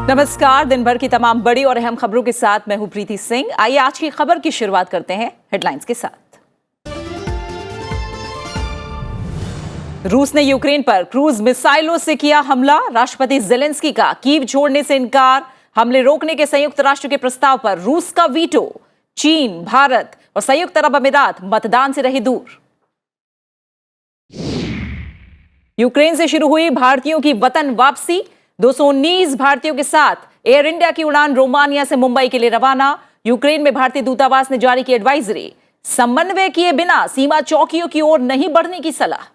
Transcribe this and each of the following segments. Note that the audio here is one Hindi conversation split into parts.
नमस्कार। दिन भर की तमाम बड़ी और अहम खबरों के साथ मैं हूं प्रीति सिंह। आइए आज की खबर की शुरुआत करते हैं हेडलाइंस के साथ। रूस ने यूक्रेन पर क्रूज मिसाइलों से किया हमला। राष्ट्रपति जेलेंस्की का कीव छोड़ने से इनकार। हमले रोकने के संयुक्त राष्ट्र के प्रस्ताव पर रूस का वीटो। चीन, भारत और संयुक्त अरब अमीरात मतदान से रहे दूर। यूक्रेन से शुरू हुई भारतीयों की वतन वापसी। 219 भारतीयों के साथ एयर इंडिया की उड़ान रोमानिया से मुंबई के लिए रवाना। यूक्रेन में भारतीय दूतावास ने जारी की एडवाइजरी। समन्वय किए बिना सीमा चौकियों की ओर नहीं बढ़ने की सलाह।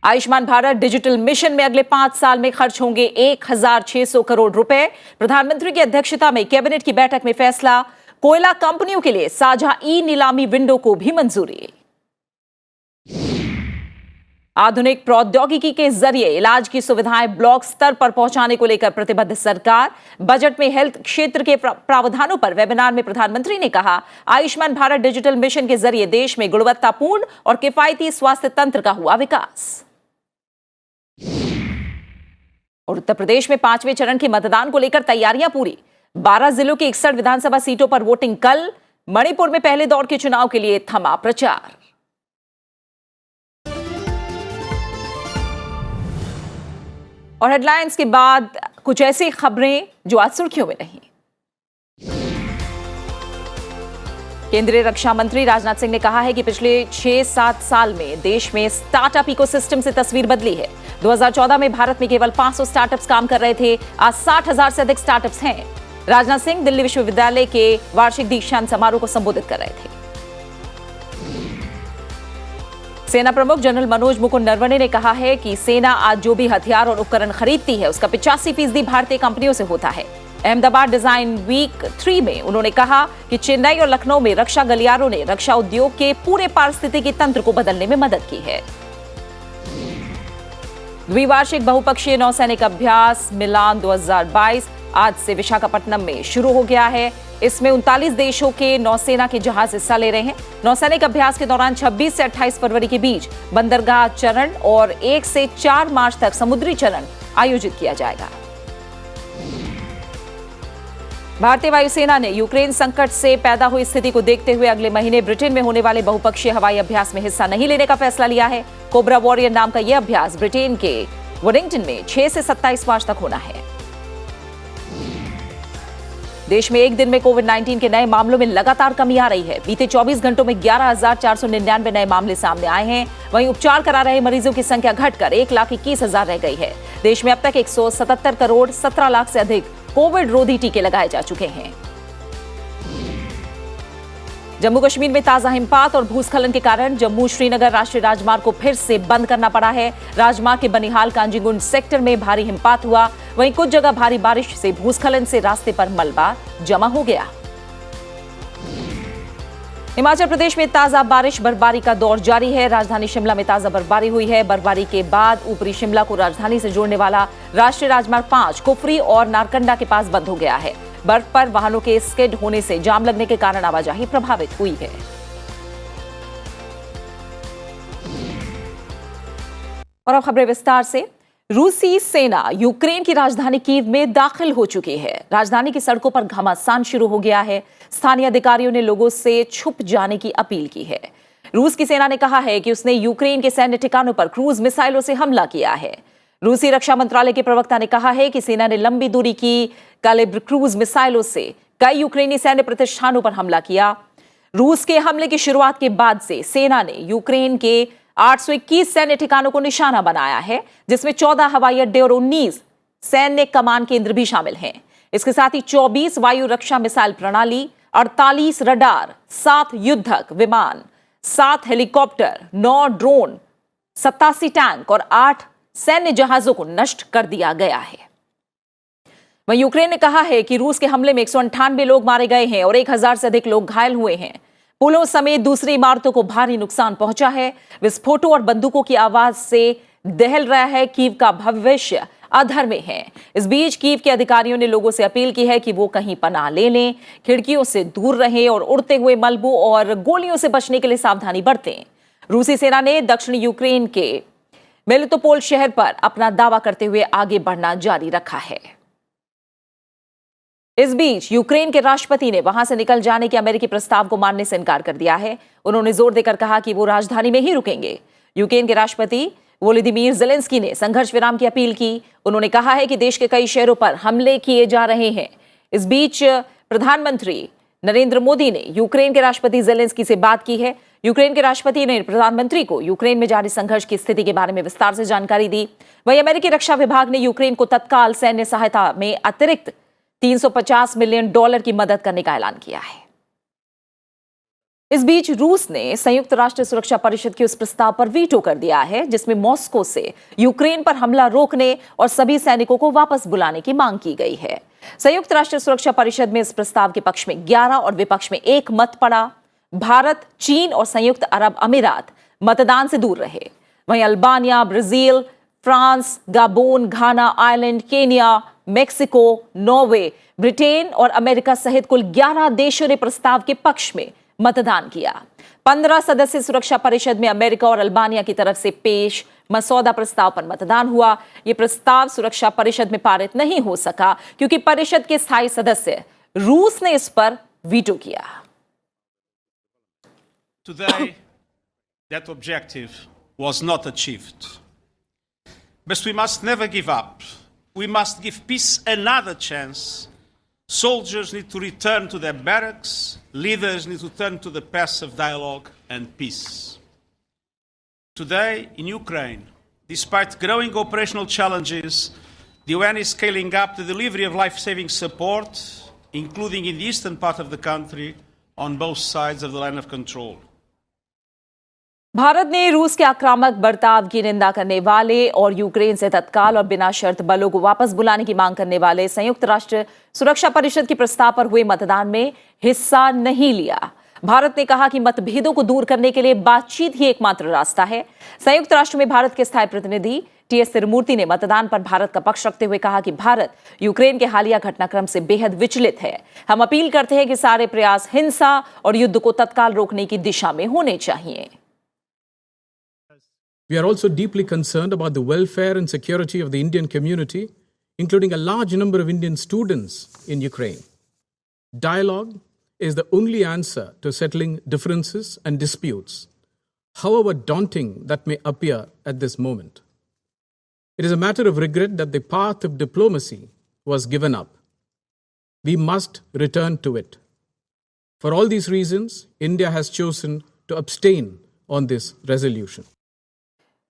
आयुष्मान भारत डिजिटल मिशन में अगले 5 साल में खर्च होंगे 1600 करोड़ रुपए। प्रधानमंत्री की अध्यक्षता में कैबिनेट की बैठक में फैसला। कोयला कंपनियों के लिए साझा ई नीलामी विंडो को भी मंजूरी। आधुनिक प्रौद्योगिकी के जरिए इलाज की सुविधाएं ब्लॉक स्तर पर पहुंचाने को लेकर प्रतिबद्ध सरकार। बजट में हेल्थ क्षेत्र के प्रावधानों पर वेबिनार में प्रधानमंत्री ने कहा, आयुष्मान भारत डिजिटल मिशन के जरिए देश में गुणवत्तापूर्ण और किफायती स्वास्थ्य तंत्र का हुआ विकास। और उत्तर प्रदेश में 5वें चरण के मतदान को लेकर तैयारियां पूरी। 12 जिलों की 61 विधानसभा सीटों पर वोटिंग कल। मणिपुर में पहले दौर के चुनाव के लिए थमा प्रचार। और हेडलाइंस के बाद कुछ ऐसी खबरें जो आज सुर्खियों में रही। केंद्रीय रक्षा मंत्री राजनाथ सिंह ने कहा है कि पिछले 6-7 साल में देश में स्टार्टअप इकोसिस्टम से तस्वीर बदली है। 2014 में भारत में केवल 500 स्टार्टअप्स काम कर रहे थे, आज 60,000 से अधिक स्टार्टअप्स हैं। राजनाथ सिंह दिल्ली विश्वविद्यालय के वार्षिक दीक्षांत समारोह को संबोधित कर रहे थे। सेना प्रमुख जनरल मनोज मुकुंद नरवणे ने कहा है कि सेना आज जो भी हथियार और उपकरण खरीदती है उसका 85% भारतीय कंपनियों से होता है। अहमदाबाद डिजाइन वीक 3 में उन्होंने कहा कि चेन्नई और लखनऊ में रक्षा गलियारों ने रक्षा उद्योग के पूरे पारिस्थितिकी तंत्र को बदलने में मदद की है। द्विवार्षिक बहुपक्षीय नौसैनिक अभ्यास मिलान 2022 आज से विशाखापट्टनम में शुरू हो गया है। इसमें 39 देशों के नौसेना के जहाज हिस्सा ले रहे हैं। नौसैनिक अभ्यास के दौरान 26 से 28 फरवरी के बीच बंदरगाह चरण और 1 से 4 मार्च तक समुद्री चरण आयोजित किया जाएगा। भारतीय वायुसेना ने यूक्रेन संकट से पैदा हुई स्थिति को देखते हुए अगले महीने ब्रिटेन में होने वाले बहुपक्षीय हवाई अभ्यास में हिस्सा नहीं लेने का फैसला लिया है। कोबरा वॉरियर नाम का यह अभ्यास ब्रिटेन के वेलिंगटन में 6 से 27 मार्च तक होना है। देश में एक दिन में कोविड-19 के नए मामलों में लगातार कमी आ रही है। बीते 24 घंटों में 11,499 नए मामले सामने आए हैं। वहीं उपचार करा रहे मरीजों की संख्या घटकर 1,21,000 रह गई है। देश में अब तक 177 करोड़ 17 लाख से अधिक कोविड रोधी टीके लगाए जा चुके हैं। जम्मू कश्मीर में ताजा हिमपात और भूस्खलन के कारण जम्मू श्रीनगर राष्ट्रीय राजमार्ग को फिर से बंद करना पड़ा है। राजमार्ग के बनिहाल कांजीगुंड सेक्टर में भारी हिमपात हुआ। वहीं कुछ जगह भारी बारिश से भूस्खलन से रास्ते पर मलबा जमा हो गया। हिमाचल प्रदेश में ताजा बारिश बर्फबारी का दौर जारी है। राजधानी शिमला में ताजा बर्फबारी हुई है। बर्फबारी के बाद ऊपरी शिमला को राजधानी से जोड़ने वाला राष्ट्रीय राजमार्ग 5 कुफरी और नारकंडा के पास बंद हो गया है। बर्फ पर वाहनों के स्किड होने से जाम लगने के कारण आवाजाही प्रभावित हुई है। और अब खबरें विस्तार से। रूसी सेना यूक्रेन की राजधानी कीव में दाखिल हो चुकी है। राजधानी की सड़कों पर घमासान शुरू हो गया है। स्थानीय अधिकारियों ने लोगों से छुप जाने की अपील की है। रूस की सेना ने कहा है कि उसने यूक्रेन के सैन्य ठिकानों पर क्रूज मिसाइलों से हमला किया है। रूसी रक्षा मंत्रालय के प्रवक्ता ने कहा है कि सेना ने लंबी दूरी की कैलिब्र क्रूज मिसाइलों से कई यूक्रेनी सैन्य प्रतिष्ठानों पर हमला किया। रूस के हमले की शुरुआत के बाद से सेना ने यूक्रेन के 821 सैन्य ठिकानों को निशाना बनाया है, जिसमें 14 हवाई अड्डे और 19 सैन्य कमान केंद्र भी शामिल हैं। इसके साथ ही 24 वायु रक्षा मिसाइल प्रणाली, 48 रडार, 7 युद्धक विमान, 7 हेलीकॉप्टर, 9 ड्रोन, 87 टैंक और 8 सैन्य जहाजों को नष्ट कर दिया गया है। वहीं यूक्रेन ने कहा है कि रूस के हमले में 198 लोग मारे गए हैं और 1000 से अधिक लोग घायल हुए हैं। पुलों समेत दूसरी इमारतों को भारी नुकसान पहुंचा है। विस्फोटों और बंदूकों की आवाज से दहल रहा है। कीव का भविष्य अधर में है। इस बीच कीव के अधिकारियों ने लोगों से अपील की है कि वो कहीं पनाह ले लें, खिड़कियों से दूर रहें और उड़ते हुए मलबों और गोलियों से बचने के लिए सावधानी बरतें। रूसी सेना ने दक्षिण यूक्रेन के मेलिटोपोल शहर पर अपना दावा करते हुए आगे बढ़ना जारी रखा है। इस बीच यूक्रेन के राष्ट्रपति ने वहां से निकल जाने के अमेरिकी प्रस्ताव को मानने से इनकार कर दिया है। उन्होंने जोर देकर कहा कि वो राजधानी में ही रुकेंगे। यूक्रेन के राष्ट्रपति वोलोदिमीर ज़ेलेंस्की ने संघर्ष विराम की अपील की। उन्होंने कहा है कि देश के कई शहरों पर हमले किए जा रहे हैं। इस बीच प्रधानमंत्री नरेंद्र मोदी ने यूक्रेन के राष्ट्रपति ज़ेलेंस्की से बात की है। यूक्रेन के राष्ट्रपति ने प्रधानमंत्री को यूक्रेन में जारी संघर्ष की स्थिति के बारे में विस्तार से जानकारी दी। वहीं अमेरिकी रक्षा विभाग ने यूक्रेन को तत्काल सैन्य सहायता में अतिरिक्त $350 मिलियन की मदद करने का ऐलान किया है। इस बीच रूस ने संयुक्त राष्ट्र सुरक्षा परिषद के उस प्रस्ताव पर वीटो कर दिया है जिसमें मॉस्को से यूक्रेन पर हमला रोकने और सभी सैनिकों को वापस बुलाने की मांग की गई है। संयुक्त राष्ट्र सुरक्षा परिषद में इस प्रस्ताव के पक्ष में 11 और विपक्ष में 1 मत पड़ा। भारत, चीन और संयुक्त अरब अमीरात मतदान से दूर रहे। वहीं Albania, Brazil, France, Gabon, Ghana, Ireland, Kenya, Mexico, Norway, Britain और अमेरिका सहित कुल 11 देशों ने प्रस्ताव के पक्ष में मतदान किया। 15 सदस्य सुरक्षा परिषद में अमेरिका और अल्बानिया की तरफ से पेश मसौदा प्रस्ताव पर मतदान हुआ। यह प्रस्ताव सुरक्षा परिषद में पारित नहीं हो सका क्योंकि परिषद के स्थायी सदस्य रूस ने इस पर वीटो किया। Today, that objective was not achieved. But we must never give up. We must give peace another chance. Soldiers need to return to their barracks. Leaders need to turn to the path of dialogue and peace. Today, in Ukraine, despite growing operational challenges, the UN is scaling up the delivery of life-saving support, including in the eastern part of the country, on both sides of the line of control. Bharat ने रूस के आक्रामक बर्ताव की निंदा करने वाले और यूक्रेन से तत्काल और बिना शर्त बलों को वापस बुलाने की मांग करने वाले संयुक्त राष्ट्र सुरक्षा परिषद के प्रस्ताव पर हुए मतदान में हिस्सा नहीं लिया। भारत ने कहा कि मतभेदों को दूर करने के लिए बातचीत ही एकमात्र रास्ता है। संयुक्त राष्ट्र में भारत के स्थायी प्रतिनिधि टी.एस. तिरुमूर्ति ने मतदान पर भारत का पक्ष रखते हुए कहा कि भारत यूक्रेन के हालिया घटनाक्रम से बेहद विचलित है। हम अपील करते हैं कि सारे प्रयास हिंसा और युद्ध को तत्काल रोकने की दिशा में होने चाहिए। We are also deeply concerned about the welfare and security of the Indian community, including a large number of Indian students in Ukraine. Dialogue is the only answer to settling differences and disputes, however daunting that may appear at this moment. It is a matter of regret that the path of diplomacy was given up. We must return to it. For all these reasons, India has chosen to abstain on this resolution.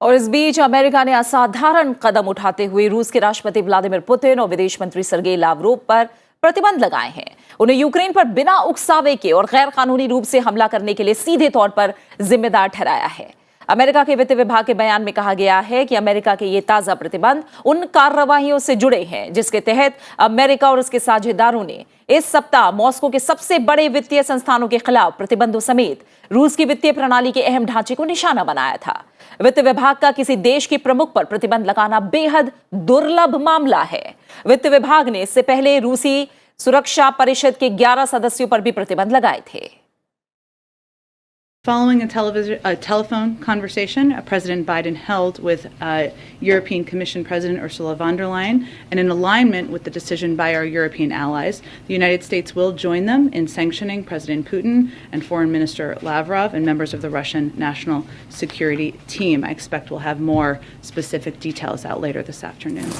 और इस बीच अमेरिका ने असाधारण कदम उठाते हुए रूस के राष्ट्रपति व्लादिमीर पुतिन और विदेश मंत्री सर्गेई लावरोव पर प्रतिबंध लगाए हैं। उन्हें यूक्रेन पर बिना उकसावे के और गैर कानूनी रूप से हमला करने के लिए सीधे तौर पर जिम्मेदार ठहराया है। अमेरिका के वित्त विभाग के बयान में कहा गया है कि अमेरिका के ये ताजा प्रतिबंध उन कार्रवाइयों से जुड़े हैं जिसके तहत अमेरिका और उसके साझेदारों ने इस सप्ताह मॉस्को के सबसे बड़े वित्तीय संस्थानों के खिलाफ प्रतिबंधों समेत रूस की वित्तीय प्रणाली के अहम ढांचे को निशाना बनाया था। वित्त विभाग का किसी देश के प्रमुख पर प्रतिबंध लगाना बेहद दुर्लभ मामला है। वित्त विभाग ने इससे पहले रूसी सुरक्षा परिषद के 11 सदस्यों पर भी प्रतिबंध लगाए थे। Following a telephone conversation President Biden held with European Commission President Ursula von der Leyen, and in alignment with the decision by our European allies, the United States will join them in sanctioning President Putin and Foreign Minister Lavrov and members of the Russian National Security Team. I expect we'll have more specific details out later this afternoon.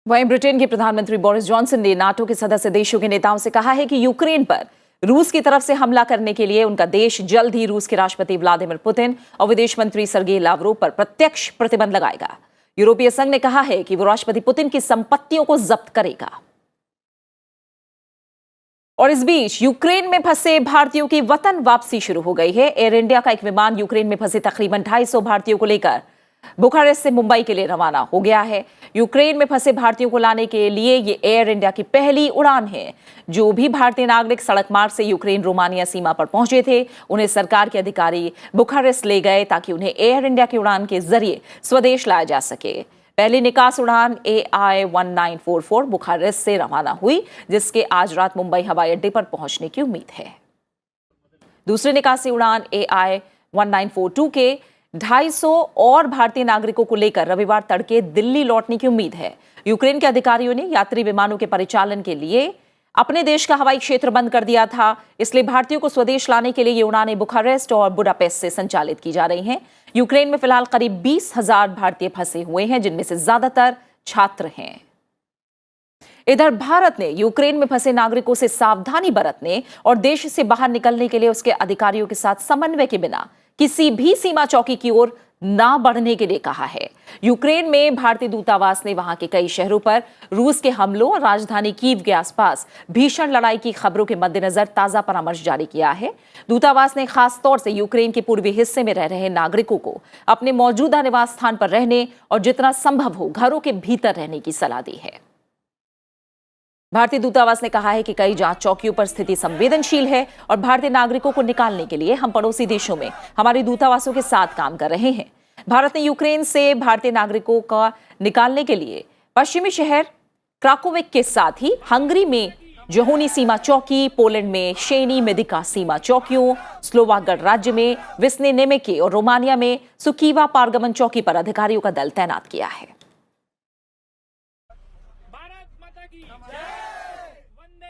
वहीं ब्रिटेन के प्रधानमंत्री बोरिस जॉनसन ने नाटो के सदस्य देशों के नेताओं से कहा है कि यूक्रेन पर रूस की तरफ से हमला करने के लिए उनका देश जल्द ही रूस के राष्ट्रपति व्लादिमीर पुतिन और विदेश मंत्री सर्गेई लावरोव पर प्रत्यक्ष प्रतिबंध लगाएगा। यूरोपीय संघ ने कहा है कि वो राष्ट्रपति पुतिन की संपत्तियों को जब्त करेगा। और इस बीच यूक्रेन में फंसे भारतीयों की वतन वापसी शुरू हो गई है। एयर इंडिया का एक विमान यूक्रेन में फंसे तकरीबन 250 भारतीयों को लेकर बुखारेस्ट से मुंबई के लिए रवाना हो गया है। यूक्रेन में फंसे भारतीयों को लाने के लिए ये एयर इंडिया की पहली उड़ान है। जो भी भारतीय नागरिक सड़क मार्ग से यूक्रेन रोमानिया सीमा पर पहुंचे थे उन्हें सरकार के अधिकारी बुखारेस्ट ले गए ताकि उन्हें एयर इंडिया की उड़ान के जरिए स्वदेश लाया जा सके। पहली निकास उड़ान AI-1944 बुखारेस्ट से रवाना हुई जिसके आज रात मुंबई हवाई अड्डे पर पहुंचने की उम्मीद है। दूसरी निकासी उड़ान AI-1942 के 250 और भारतीय नागरिकों को लेकर रविवार तड़के दिल्ली लौटने की उम्मीद है। यूक्रेन के अधिकारियों ने यात्री विमानों के परिचालन के लिए अपने देश का हवाई क्षेत्र बंद कर दिया था, इसलिए भारतीयों को स्वदेश लाने के लिए ये उड़ानें बुखारेस्ट और बुडापेस्ट से संचालित की जा रही हैं। यूक्रेन में फिलहाल करीब 20,000 भारतीय फंसे हुए हैं, जिनमें से ज्यादातर छात्र हैं। इधर भारत ने यूक्रेन में फंसे नागरिकों से सावधानी बरतने और देश से बाहर निकलने के लिए उसके अधिकारियों के साथ समन्वय के बिना किसी भी सीमा चौकी की ओर ना बढ़ने के लिए कहा है। यूक्रेन में भारतीय दूतावास ने वहां के कई शहरों पर रूस के हमलों और राजधानी कीव के आसपास भीषण लड़ाई की खबरों के मद्देनजर ताजा परामर्श जारी किया है। दूतावास ने खास तौर से यूक्रेन के पूर्वी हिस्से में रह रहे नागरिकों को अपने मौजूदा निवास स्थान पर रहने और जितना संभव हो घरों के भीतर रहने की सलाह दी है। भारतीय दूतावास ने कहा है कि कई जांच चौकियों पर स्थिति संवेदनशील है और भारतीय नागरिकों को निकालने के लिए हम पड़ोसी देशों में हमारे दूतावासों के साथ काम कर रहे हैं। भारत ने यूक्रेन से भारतीय नागरिकों का निकालने के लिए पश्चिमी शहर क्राकोविक के साथ ही हंगरी में जोहोनी सीमा चौकी, पोलैंड में शेनी मेदिका सीमा चौकियों, स्लोवाक राज्य में विस्ने नेमेके और रोमानिया में सुकीवा पारगमन चौकी पर अधिकारियों का दल तैनात किया है।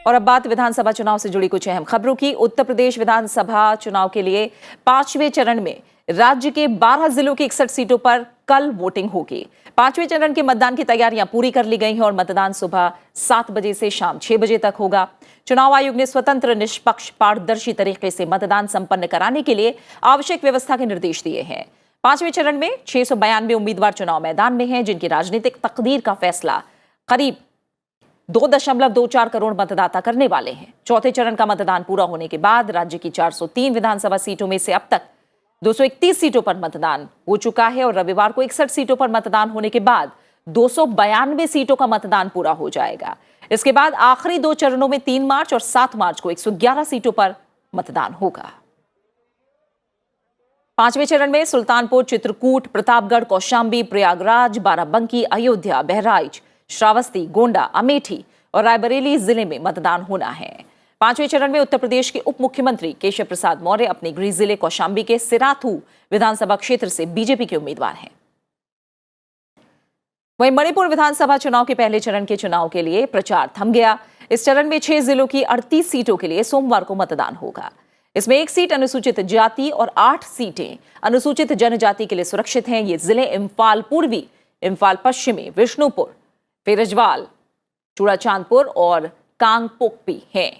और अब बात विधानसभा चुनाव से जुड़ी कुछ अहम खबरों की। उत्तर प्रदेश विधानसभा चुनाव के लिए 5वें चरण में राज्य के 12 जिलों की 61 सीटों पर कल वोटिंग होगी। 5वें चरण के मतदान की तैयारियां पूरी कर ली गई हैं और मतदान सुबह 7 बजे से शाम 6 बजे तक होगा। चुनाव आयोग ने स्वतंत्र, निष्पक्ष, पारदर्शी तरीके से मतदान संपन्न कराने के लिए आवश्यक व्यवस्था के निर्देश दिए हैं। 5वें चरण में 692 उम्मीदवार चुनाव मैदान में हैं, जिनकी राजनीतिक तकदीर का फैसला करीब 2.24 करोड़ मतदाता करने वाले हैं। चौथे चरण का मतदान पूरा होने के बाद राज्य की 403 विधानसभा सीटों में से अब तक 231 सीटों पर मतदान हो चुका है और रविवार को 61 सीटों पर मतदान होने के बाद 292 सीटों का मतदान पूरा हो जाएगा। इसके बाद आखिरी 2 चरणों में 3 मार्च और 7 मार्च को 111 सीटों पर मतदान होगा। 5वें चरण में सुल्तानपुर, चित्रकूट, प्रतापगढ़, कौशांबी, प्रयागराज, बाराबंकी, अयोध्या, बहराइच, श्रावस्ती, गोंडा, अमेठी और रायबरेली जिले में मतदान होना है। 5वें चरण में उत्तर प्रदेश के उप मुख्यमंत्री केशव प्रसाद मौर्य अपने गृह जिले कौशांबी के सिराथू विधानसभा क्षेत्र से बीजेपी के उम्मीदवार हैं। वहीं मणिपुर विधानसभा चुनाव के पहले चरण के चुनाव के लिए प्रचार थम गया। इस चरण में 6 जिलों की 38 सीटों के लिए सोमवार को मतदान होगा। इसमें 1 सीट अनुसूचित जाति और 8 सीटें अनुसूचित जनजाति के लिए सुरक्षित हैं। ये जिले इम्फाल पूर्वी, इम्फाल पश्चिमी, विष्णुपुर, पेरजवाल, चूड़ाचांदपुर और कांगपोकपी हैं।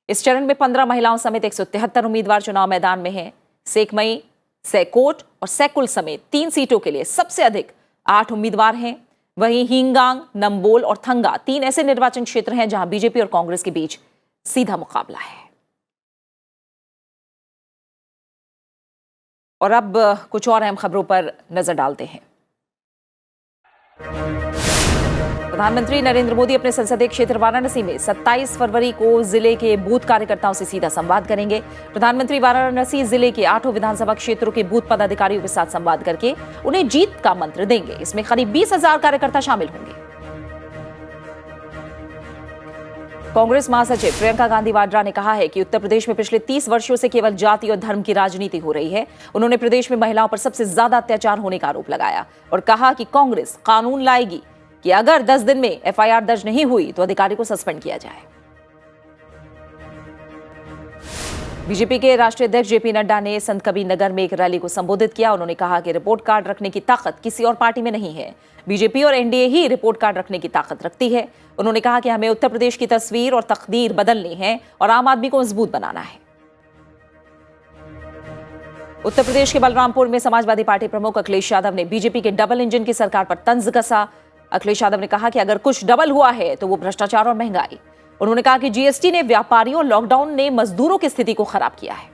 इस चरण में 15 महिलाओं समेत 173 उम्मीदवार चुनाव मैदान में हैं। सेकमई, सैकोट और सैकुल समेत 3 सीटों के लिए सबसे अधिक 8 उम्मीदवार हैं। वहीं हिंगांग, नंबोल और थंगा 3 ऐसे निर्वाचन क्षेत्र हैं जहां बीजेपी और कांग्रेस के बीच सीधा मुकाबला है। और अब कुछ और अहम खबरों पर नजर डालते हैं। प्रधानमंत्री नरेंद्र मोदी अपने संसदीय क्षेत्र वाराणसी में 27 फरवरी को जिले के बूथ कार्यकर्ताओं से सीधा संवाद करेंगे। प्रधानमंत्री वाराणसी जिले के 8 विधानसभा क्षेत्रों के बूथ पदाधिकारियों के साथ संवाद करके उन्हें जीत का मंत्र देंगे। इसमें करीब 20,000 कार्यकर्ता शामिल होंगे। कांग्रेस महासचिव प्रियंका गांधी वाड्रा ने कहा है कि उत्तर प्रदेश में पिछले 30 वर्षों से केवल जाति और धर्म की राजनीति हो रही है। उन्होंने प्रदेश में महिलाओं पर सबसे ज्यादा अत्याचार होने का आरोप लगाया और कहा कि कांग्रेस कानून लाएगी कि अगर 10 दिन में एफआईआर दर्ज नहीं हुई तो अधिकारी को सस्पेंड किया जाए। बीजेपी के राष्ट्रीय अध्यक्ष जेपी नड्डा ने संत कबीर नगर में एक रैली को संबोधित किया। उन्होंने कहा कि रिपोर्ट कार्ड रखने की ताकत किसी और पार्टी में नहीं है। बीजेपी और एनडीए ही रिपोर्ट कार्ड रखने की ताकत रखती है। उन्होंने कहा कि हमें उत्तर प्रदेश की तस्वीर और तकदीर बदलनी है और आम आदमी को मजबूत बनाना है। उत्तर प्रदेश के बलरामपुर में समाजवादी पार्टी प्रमुख अखिलेश यादव ने बीजेपी के डबल इंजन की सरकार पर तंज कसा। अखिलेश यादव ने कहा कि अगर कुछ डबल हुआ है तो वो भ्रष्टाचार और महंगाई। उन्होंने कहा कि जीएसटी ने व्यापारियों और लॉकडाउन ने मजदूरों की स्थिति को खराब किया है।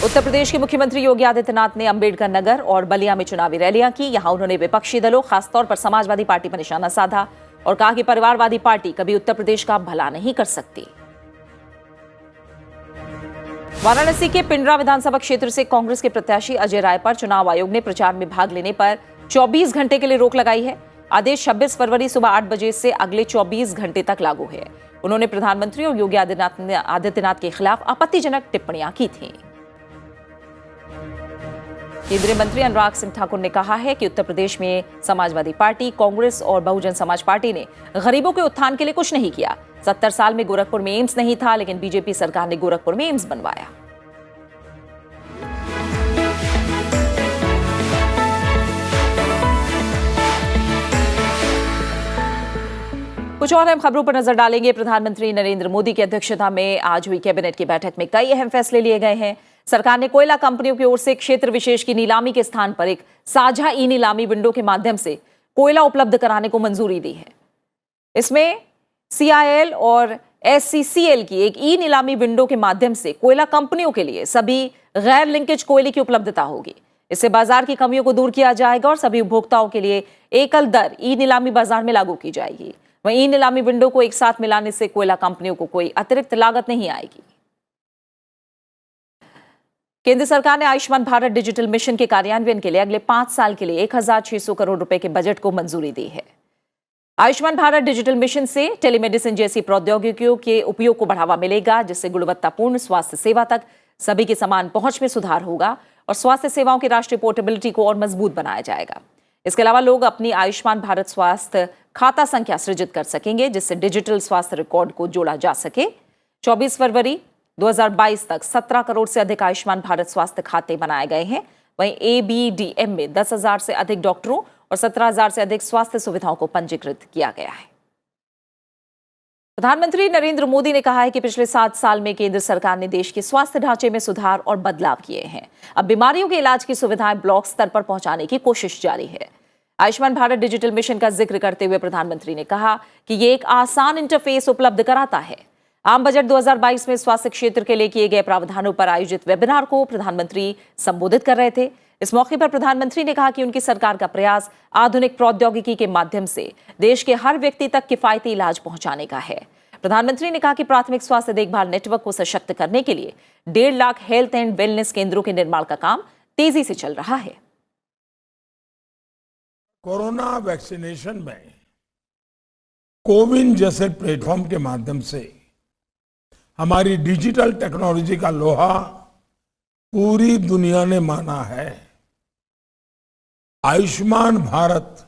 उत्तर प्रदेश के मुख्यमंत्री योगी आदित्यनाथ ने अंबेडकर नगर और बलिया में चुनावी रैलियां की। यहां उन्होंने विपक्षी दलों, खासतौर पर समाजवादी पार्टी पर निशाना साधा और कहा कि परिवारवादी पार्टी कभी उत्तर प्रदेश का भला नहीं कर सकती। वाराणसी के पिंडरा विधानसभा क्षेत्र से कांग्रेस के प्रत्याशी अजय राय पर चुनाव आयोग ने प्रचार में भाग लेने पर 24 घंटे के लिए रोक लगाई है। आदेश 26 फरवरी सुबह 8 बजे से अगले 24 घंटे तक लागू है। उन्होंने प्रधानमंत्री और योगी आदित्यनाथ के खिलाफ आपत्तिजनक टिप्पणियां की थी। केंद्रीय मंत्री अनुराग सिंह ठाकुर ने कहा है कि उत्तर प्रदेश में समाजवादी पार्टी, कांग्रेस और बहुजन समाज पार्टी ने गरीबों के उत्थान के लिए कुछ नहीं किया। 70 साल में गोरखपुर में एम्स नहीं था, लेकिन बीजेपी सरकार ने गोरखपुर में एम्स बनवाया। कुछ और अहम खबरों पर नजर डालेंगे। प्रधानमंत्री नरेंद्र मोदी की अध्यक्षता में आज हुई कैबिनेट की बैठक में कई अहम फैसले लिए गए हैं। सरकार ने कोयला कंपनियों की ओर से क्षेत्र विशेष की नीलामी के स्थान पर एक साझा ई नीलामी विंडो के माध्यम से कोयला उपलब्ध कराने को मंजूरी दी है। इसमें CIL और SCCL की एक ई नीलामी विंडो के माध्यम से कोयला कंपनियों के लिए सभी गैर लिंकेज कोयले की उपलब्धता होगी। इससे बाजार की कमियों को दूर किया जाएगा और सभी उपभोक्ताओं के लिए एकल दर ई नीलामी बाजार में लागू की जाएगी। वहीं ई नीलामी विंडो को एक साथ मिलाने से कोयला कंपनियों को कोई अतिरिक्त लागत नहीं आएगी। केंद्र सरकार ने आयुष्मान भारत डिजिटल मिशन के कार्यान्वयन के लिए अगले 5 साल के लिए 1600 करोड़ रुपए के बजट को मंजूरी दी है। आयुष्मान भारत डिजिटल मिशन से टेलीमेडिसिन जैसी प्रौद्योगिकियों के उपयोग को बढ़ावा मिलेगा, जिससे गुणवत्तापूर्ण स्वास्थ्य सेवा तक सभी की समान पहुंच में सुधार होगा और स्वास्थ्य सेवाओं की राष्ट्रीय पोर्टेबिलिटी को और मजबूत बनाया जाएगा। इसके अलावा लोग अपनी आयुष्मान भारत स्वास्थ्य खाता संख्या सृजित कर सकेंगे, जिससे डिजिटल स्वास्थ्य रिकॉर्ड को जोड़ा जा सके। 24 फरवरी 2022 तक 17 करोड़ से अधिक आयुष्मान भारत स्वास्थ्य खाते बनाए गए हैं। वहीं ABDM में 10,000 से अधिक डॉक्टरों और 17,000 से अधिक स्वास्थ्य सुविधाओं को पंजीकृत किया गया है। प्रधानमंत्री नरेंद्र मोदी ने कहा है कि पिछले 7 साल में केंद्र सरकार ने देश के स्वास्थ्य ढांचे में सुधार और बदलाव किए हैं। अब बीमारियों के इलाज की सुविधाएं ब्लॉक स्तर पर पहुंचाने की कोशिश जारी है। आयुष्मान भारत डिजिटल मिशन का जिक्र करते हुए प्रधानमंत्री ने कहा कि ये एक आसान इंटरफेस उपलब्ध कराता है। आम बजट 2022 में स्वास्थ्य क्षेत्र के लिए किए गए प्रावधानों पर आयोजित वेबिनार को प्रधानमंत्री संबोधित कर रहे थे। इस मौके पर प्रधानमंत्री ने कहा कि उनकी सरकार का प्रयास आधुनिक प्रौद्योगिकी के माध्यम से देश के हर व्यक्ति तक किफायती इलाज पहुंचाने का है। प्रधानमंत्री ने कहा कि प्राथमिक स्वास्थ्य देखभाल नेटवर्क को सशक्त करने के लिए 1.5 लाख हेल्थ एंड वेलनेस केंद्रों के निर्माण का काम तेजी से चल रहा है। कोरोना वैक्सीनेशन में कोविन जैसे प्लेटफॉर्म के माध्यम से हमारी डिजिटल टेक्नोलॉजी का लोहा पूरी दुनिया ने माना है। Ayushman Bharat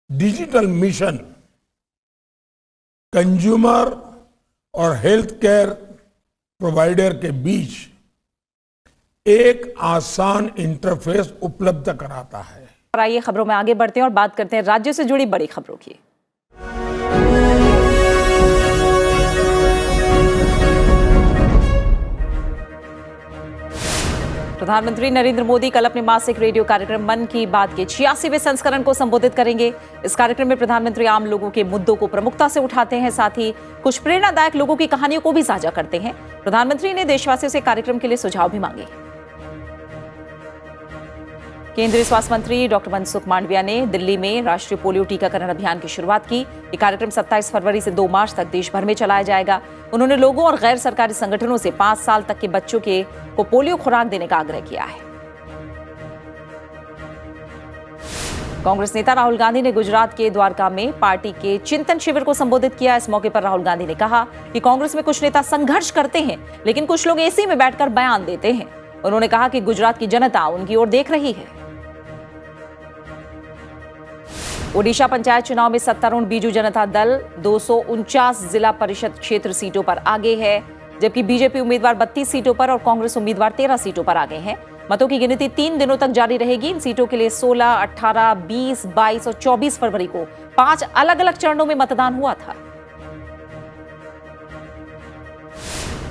digital mission consumer और हेल्थ केयर प्रोवाइडर के बीच एक आसान इंटरफेस उपलब्ध कराता है। और आइए खबरों में आगे बढ़ते हैं और बात करते हैं राज्य से जुड़ी बड़ी खबरों की। प्रधानमंत्री नरेंद्र मोदी कल अपने मासिक रेडियो कार्यक्रम मन की बात के 86वें संस्करण को संबोधित करेंगे। इस कार्यक्रम में प्रधानमंत्री आम लोगों के मुद्दों को प्रमुखता से उठाते हैं, साथ ही कुछ प्रेरणादायक लोगों की कहानियों को भी साझा करते हैं। प्रधानमंत्री ने देशवासियों से कार्यक्रम के लिए सुझाव भी मांगे। केंद्रीय स्वास्थ्य मंत्री डॉक्टर मनसुख मांडविया ने दिल्ली में राष्ट्रीय पोलियो टीकाकरण अभियान की शुरुआत की। ये कार्यक्रम 27 फरवरी से 2 मार्च तक देश भर में चलाया जाएगा। उन्होंने लोगों और गैर सरकारी संगठनों से 5 साल तक के बच्चों को पोलियो खुराक देने का आग्रह किया है। कांग्रेस नेता राहुल गांधी ने गुजरात के द्वारका में पार्टी के चिंतन शिविर को संबोधित किया। इस मौके पर राहुल गांधी ने कहा कि कांग्रेस में कुछ नेता संघर्ष करते हैं, लेकिन कुछ लोग एसी में बैठकर बयान देते हैं। उन्होंने कहा कि गुजरात की जनता उनकी ओर देख रही है। ओडिशा पंचायत चुनाव में सत्तारूढ़ बीजू जनता दल 249 जिला परिषद क्षेत्र सीटों पर आगे है, जबकि बीजेपी उम्मीदवार 32 सीटों पर और कांग्रेस उम्मीदवार 13 सीटों पर आगे हैं। मतों की गिनती 3 दिनों तक जारी रहेगी। इन सीटों के लिए 16, 18, 20, 22 और 24 फरवरी को 5 अलग अलग चरणों में मतदान हुआ था।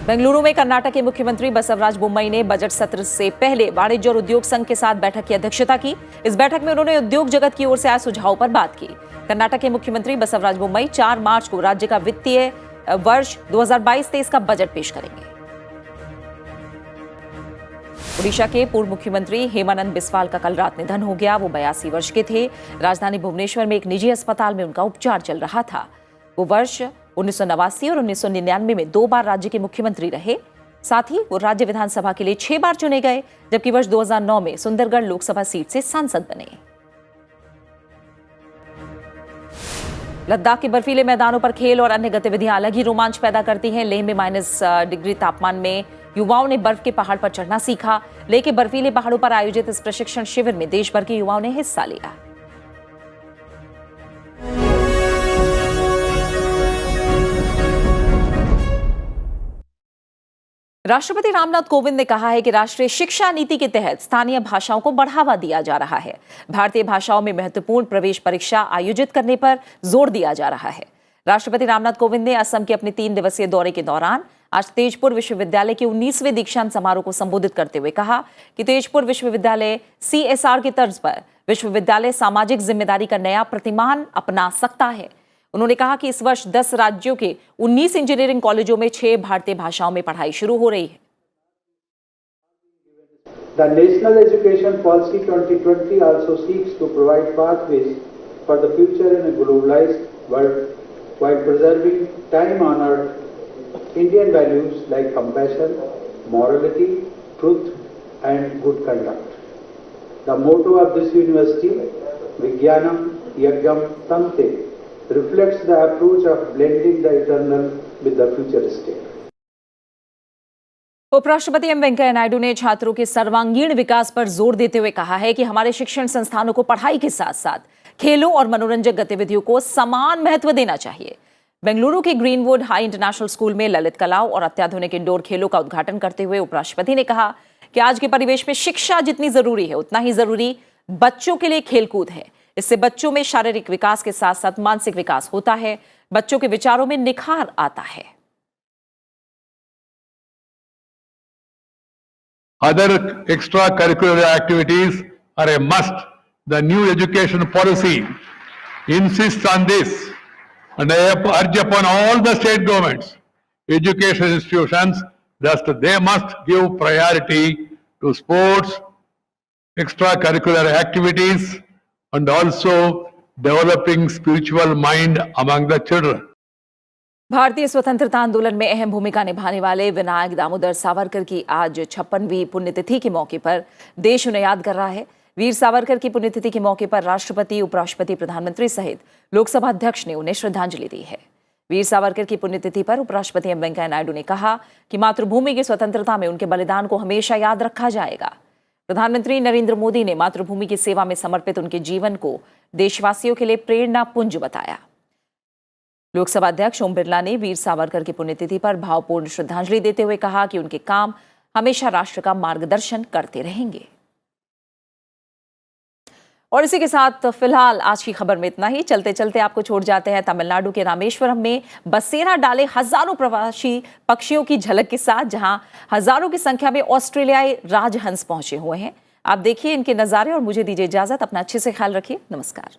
बेंगलुरु में कर्नाटक के मुख्यमंत्री बसवराज बोम्मई ने बजट सत्र से पहले वाणिज्य और उद्योग संघ के साथ बैठक की अध्यक्षता की। इस बैठक में उन्होंने उद्योग जगत की ओर से आए सुझावों पर बात की। कर्नाटक के मुख्यमंत्री बसवराज बोम्मई 4 मार्च को राज्य का वित्तीय वर्ष 2022-23 का बजट पेश करेंगे। ओडिशा के पूर्व मुख्यमंत्री हेमानंद बिस्वाल का कल रात निधन हो गया। वो 82 वर्ष के थे। राजधानी भुवनेश्वर में एक निजी अस्पताल में उनका उपचार चल रहा था। वो वर्ष 1989 और 1999 में 2 बार राज्य के मुख्यमंत्री रहे। साथ ही वो राज्य विधानसभा के लिए 6 बार चुने गए, जबकि वर्ष 2009 में सुंदरगढ़ लोकसभा सीट से सांसद बने। लद्दाख के बर्फीले मैदानों पर खेल और अन्य गतिविधियां अलग ही रोमांच पैदा करती हैं। लेह में -डिग्री तापमान में युवाओं ने बर्फ के पहाड़ पर चढ़ना सीखा। लेके बर्फीले पहाड़ों पर आयोजित इस प्रशिक्षण शिविर में देश भर के युवाओं ने हिस्सा लिया। राष्ट्रपति रामनाथ कोविंद ने कहा है कि राष्ट्रीय शिक्षा नीति के तहत स्थानीय भाषाओं को बढ़ावा दिया जा रहा है। भारतीय भाषाओं में महत्वपूर्ण प्रवेश परीक्षा आयोजित करने पर जोर दिया जा रहा है। राष्ट्रपति रामनाथ कोविंद ने असम के अपने 3 दिवसीय दौरे के दौरान आज तेजपुर विश्वविद्यालय के 19वें दीक्षांत समारोह को संबोधित करते हुए कहा कि तेजपुर विश्वविद्यालय CSR की तर्ज पर विश्वविद्यालय सामाजिक जिम्मेदारी का नया प्रतिमान अपना सकता है। उन्होंने कहा कि इस वर्ष 10 राज्यों के 19 इंजीनियरिंग कॉलेजों में 6 भारतीय भाषाओं में पढ़ाई शुरू हो रही है। The National Education Policy 2020 also seeks to provide pathways for the future in a globalized world while preserving time-honored Indian values like compassion, morality, truth, and good conduct. The motto of this university, Vijnanam Yagyam Tante, reflects the approach of blending the eternal with the futuristic. उपराष्ट्रपति एम वेंकैया नायडू ने छात्रों के सर्वांगीण विकास पर जोर देते हुए कहा है कि हमारे शिक्षण संस्थानों को पढ़ाई के साथ साथ खेलों और मनोरंजक गतिविधियों को समान महत्व देना चाहिए। बेंगलुरु के ग्रीनवुड हाई इंटरनेशनल स्कूल में ललित कलाओं और अत्याधुनिक इंडोर खेलों का उद्घाटन करते हुए उपराष्ट्रपति ने कहा कि आज के परिवेश में शिक्षा जितनी जरूरी है उतना ही जरूरी बच्चों के लिए खेलकूद है। इससे बच्चों में शारीरिक विकास के साथ साथ मानसिक विकास होता है, बच्चों के विचारों में निखार आता है। Other extracurricular activities are a must. The new education policy insists on this, and I urge upon all the state governments, education institutions, that they must give priority to sports, extracurricular activities, and also developing spiritual mind among the children. भारतीय स्वतंत्रता आंदोलन में अहम भूमिका निभाने वाले विनायक दामोदर सावरकर की आज 56वीं पुण्यतिथि के मौके पर देश उन्हें याद कर रहा है। वीर सावरकर की पुण्यतिथि के मौके पर राष्ट्रपति, उपराष्ट्रपति, प्रधानमंत्री सहित लोकसभा अध्यक्ष ने उन्हें श्रद्धांजलि दी है। वीर सावरकर की पुण्यतिथि पर उपराष्ट्रपति एम वेंकैया नायडू ने कहा कि मातृभूमि की स्वतंत्रता में उनके बलिदान को हमेशा याद रखा जाएगा। प्रधानमंत्री नरेंद्र मोदी ने मातृभूमि की सेवा में समर्पित उनके जीवन को देशवासियों के लिए प्रेरणा पुंज बताया। लोकसभा अध्यक्ष ओम बिरला ने वीर सावरकर की पुण्यतिथि पर भावपूर्ण श्रद्धांजलि देते हुए कहा कि उनके काम हमेशा राष्ट्र का मार्गदर्शन करते रहेंगे। और इसी के साथ फिलहाल आज की खबर में इतना ही। चलते चलते आपको छोड़ जाते हैं तमिलनाडु के रामेश्वरम में बसेरा डाले हजारों प्रवासी पक्षियों की झलक के साथ, जहां हजारों की संख्या में ऑस्ट्रेलियाई राजहंस पहुंचे हुए हैं। आप देखिए इनके नजारे और मुझे दीजिए इजाजत। अपना अच्छे से ख्याल रखिए। नमस्कार।